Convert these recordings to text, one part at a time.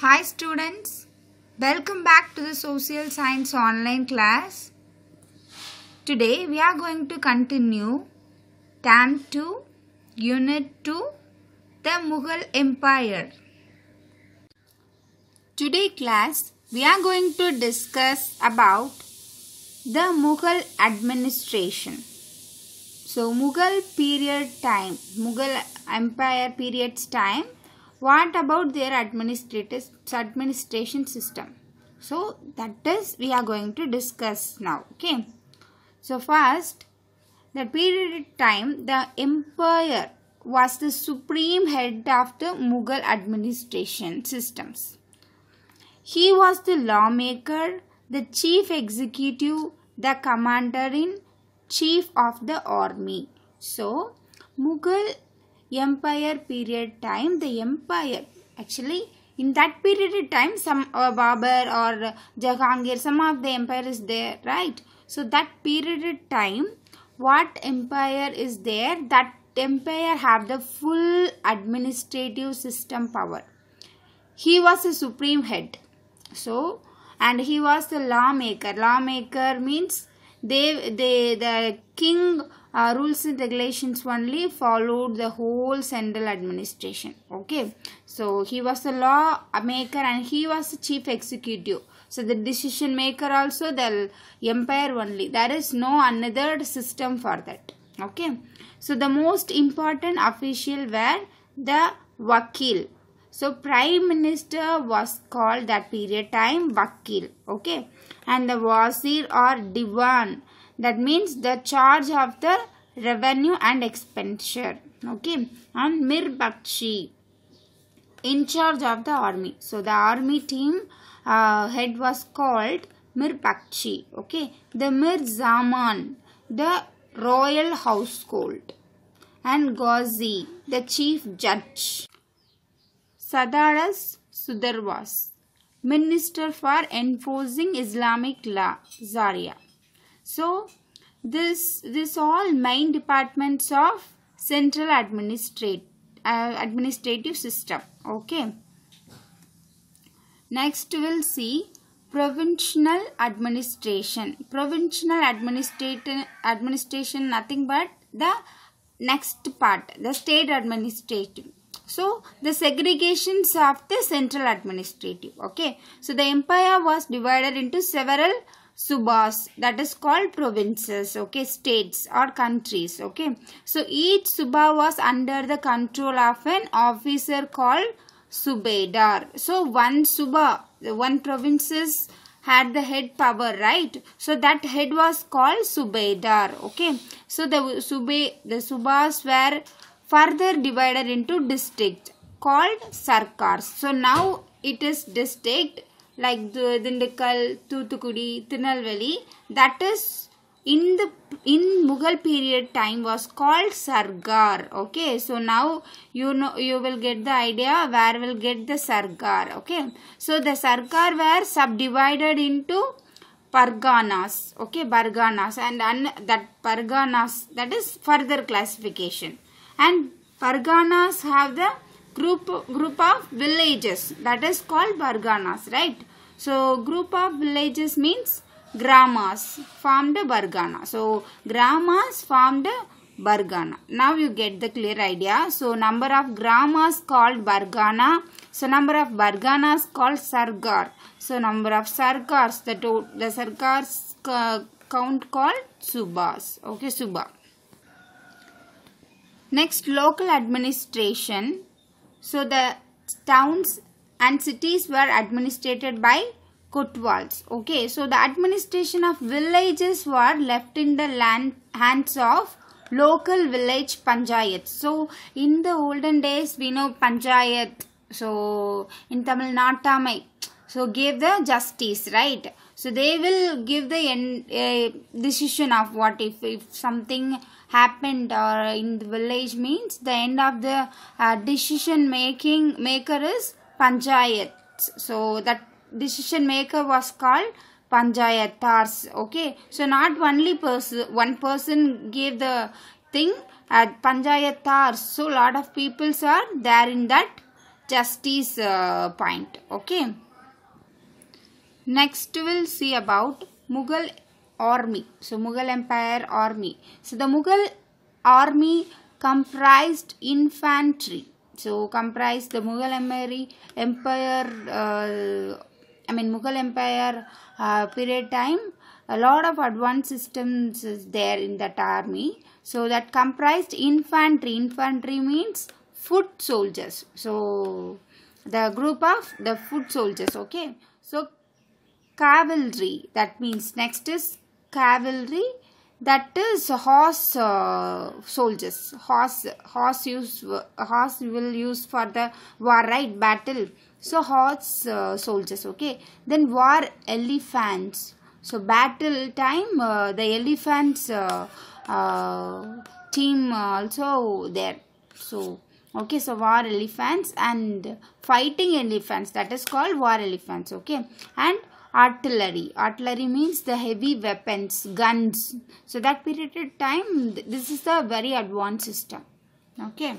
Hi students, welcome back to the Social Science online class. Today we are going to continue Term 2, Unit 2, the Mughal Empire. Today class we are going to discuss about the Mughal administration. So Mughal period time, Mughal Empire period's time. What about their administration system? So that is we are going to discuss now. Okay. So first, the period time, the empire was the supreme head of the Mughal administration systems. He was the lawmaker, the chief executive, the commander-in-chief of the army. So Mughal Empire period time, the empire actually in that period of time some Babur or Jahangir, some of the empire is there, right? So that period of time, what empire is there? That empire have the full administrative system power. He was a supreme head. So and he was the lawmaker. Lawmaker means the king rules and regulations only followed the whole central administration. Okay, so he was the law maker and he was the chief executive. So the decision maker also the empire only. There is no another system for that. Okay, so the most important official were the Vakil. So prime minister was called that period time Vakil. Okay, and the Wazir or Diwan, that means the charge of the revenue and expenditure. Okay, and Mir Bakshi, in charge of the army. So the army team head was called Mir Bakshi. Okay, the Mir Zaman, the royal household, and Ghazi, the chief judge. Sadaras Sudarwas, minister for enforcing Islamic law, Zaria. So this all main departments of central administrative system. Okay. Next we'll see provincial administration. Provincial administration nothing but the next part, the state administrative. So the segregations of the central administrative. Okay. So the empire was divided into several subas, that is called provinces. Okay, states or countries. Okay, so each suba was under the control of an officer called Subedar. So one suba, one provinces had the head power, right? So that head was called Subedar. Okay, so the subas were further divided into districts called sarkars. So now it is district like the Dindikal, Thoothukudi, Tirunelveli, that is in Mughal period time was called Sarkar. Okay, so now you will get the idea where will get the Sarkar. Okay, so the Sarkar were subdivided into Parganas. Okay, Parganas, and that Parganas, that is further classification, and Parganas have the group of villages, that is called Parganas, right? So group of villages means gramas formed a Pargana. So gramas formed a Pargana. Now you get the clear idea. So number of gramas called Pargana. So number of Parganas called Sarkar. So number of Sarkars, the Sarkars count called Subas. Okay, Suba. Next, local administration. So the towns and cities were administered by kotwals. Okay, so the administration of villages were left in the hands of local village panchayats. So in the olden days we know panchayat. So in Tamil Nattamai, so gave the justice, right? So they will give the decision of what if something happened or in the village, means the end of the decision maker is panchayat. So that decision maker was called panchayatars. Okay, so not only one person gave the thing at panchayatars. So lot of peoples are there in that justice point. Okay. Next we'll see about Mughal army. So Mughal Empire army. So the Mughal army comprised infantry. So comprised the Mughal Empire. Mughal Empire period time. A lot of advanced systems is there in that army. So that comprised infantry. Infantry means foot soldiers. So the group of the foot soldiers. Okay. So cavalry, that means next is cavalry, that is horse soldiers. Horse will use for the war, right? Battle. So horse soldiers. Okay. Then war elephants. So battle time the elephants team also there. So okay, so war elephants and fighting elephants, that is called war elephants. Okay. And artillery. Artillery means the heavy weapons, guns. So that period of time, this is a very advanced system. Okay.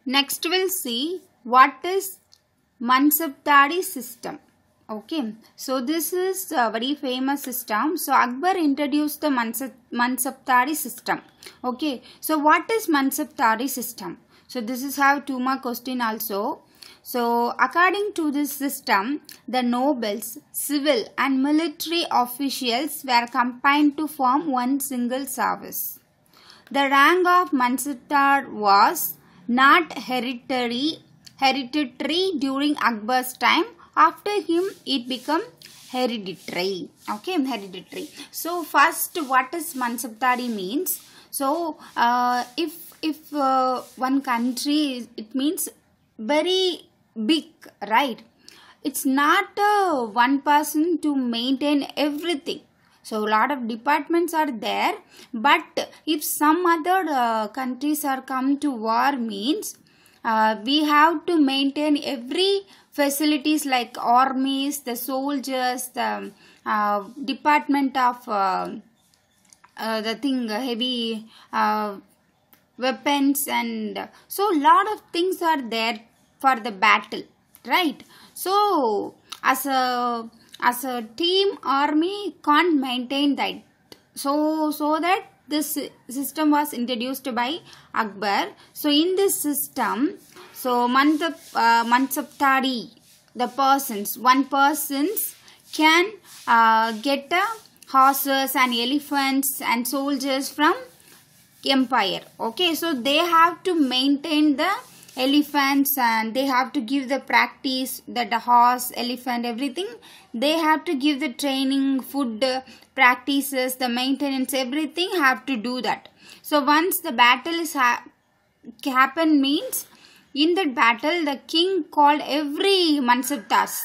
Next we'll see what is Mansabdari system. Okay. So this is a very famous system. So Akbar introduced the Mansabdari system. Okay. So what is Mansabdari system? So this is have 2 mark question also. So according to this system, the nobles, civil and military officials were combined to form one single service. The rank of Mansabdar was not hereditary during Akbar's time. After him, it became hereditary. Okay, hereditary. So first, what is Mansabdari means? So if one country, it means very big, right? It's not one person to maintain everything. So a lot of departments are there, but if some other countries are come to war, means we have to maintain every facilities like armies, the soldiers, the department of heavy weapons, and so lot of things are there for the battle, right? So as a team, army can't maintain that. So that this system was introduced by Akbar. So in this system, so Mansabdari, the persons, one persons can get horses and elephants and soldiers from empire. Okay, so they have to maintain the elephants and they have to give the practice, that the horse, elephant, everything. They have to give the training, food, practices, the maintenance, everything have to do that. So once the battle is happen, means in that battle the king called every Mansabdars.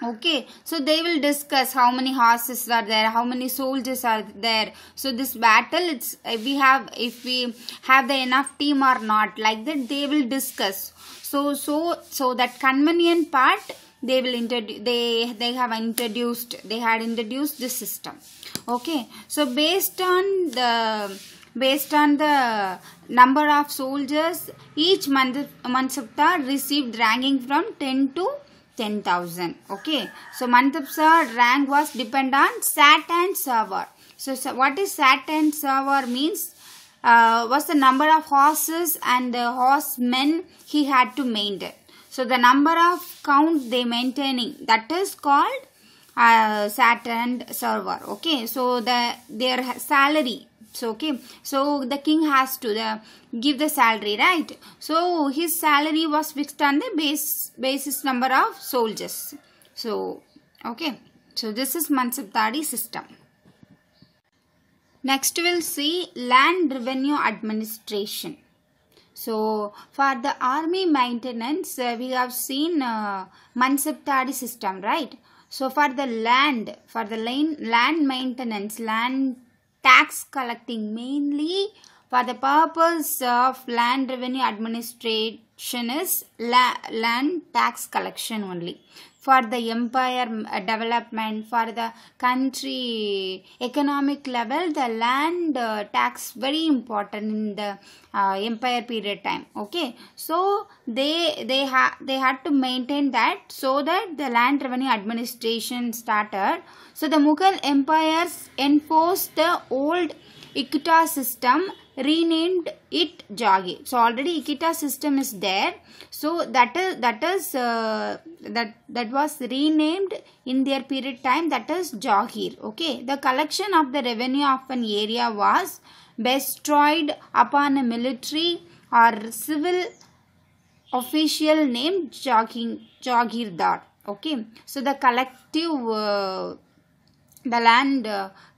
Okay, so they will discuss how many horses are there, how many soldiers are there. So this battle, it's if we have the enough team or not, like that they will discuss. So that convenient part they will introduce. They had introduced this system. Okay, so based on the number of soldiers, each Mansabdar received ranking from 10 to 10,000. Okay, so Mansabdar rank was depend on sat and server. So what is sat and server means? Was the number of horses and horsemen he had to maintain. So the number of count they maintaining, that is called sat and server. Okay, so their salary. So okay, so the king has to give the salary, right? So his salary was fixed on the basis number of soldiers. So okay, so this is Mansabdari system. Next we'll see land revenue administration. So for the army maintenance, we have seen Mansabdari system, right? So for the land maintenance, land tax collecting, mainly for the purpose of land revenue administration is land tax collection only. For the empire development, for the country economic level, the land tax very important in the empire period time. Okay, so they had to maintain that, so that the land revenue administration started. So the Mughal empires enforced the old Ikita system, renamed it Jagir. So already Ikita system is there. So that was renamed in their period time, that is Jagir. Okay, the collection of the revenue of an area was bestowed upon a military or civil official named Jagirdar. Okay, so the collective the land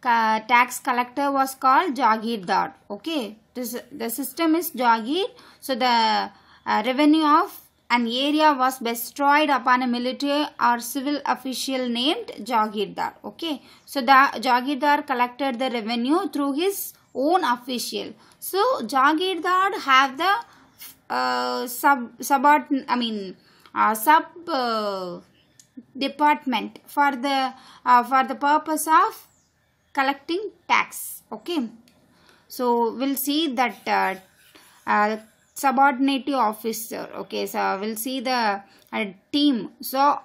tax collector was called Jagirdar. Okay, the system is Jagir. So the revenue of an area was bestowed upon a military or civil official named Jagirdar. Okay, so the Jagirdar collected the revenue through his own official. So Jagirdar have the sub department for the purpose of collecting tax. Okay, so we'll see that subordinate officer. Okay, so we'll see the team. So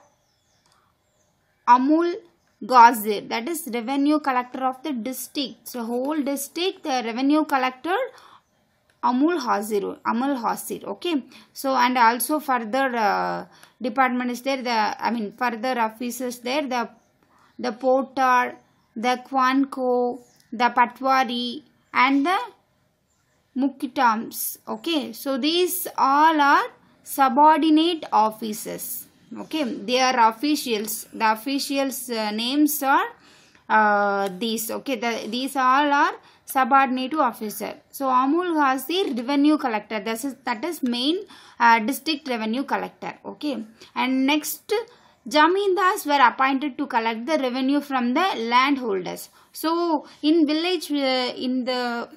Amul Gazir, that is revenue collector of the district. So whole district, the revenue collector Amul Hasir. Okay, so and also further department is there, further officers there, the porter, the Kwanko, the Patwari and the Mukitams. Okay, so these all are subordinate officers. Okay, they are officials. The officials names are these. Okay, these all are subordinate officer. So Amul Gazir revenue collector, that is main district revenue collector. Okay, and next Jamindars were appointed to collect the revenue from the landholders. So in village, the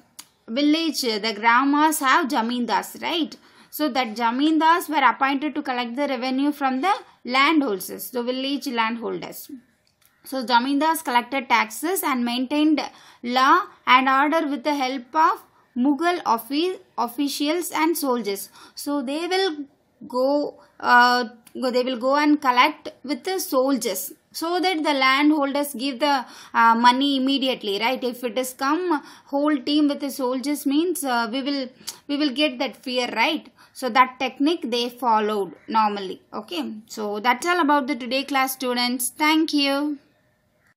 gramas have Jamindars, right? So that Jamindars were appointed to collect the revenue from the landholders, the village landholders. So Jamindars collected taxes and maintained law and order with the help of Mughal officials and soldiers. So they will go and collect with the soldiers, so that the landholders give the money immediately, right? If it is come whole team with the soldiers, means we will get that fear, right? So that technique they followed normally. Okay, so that's all about the today class, students. Thank you.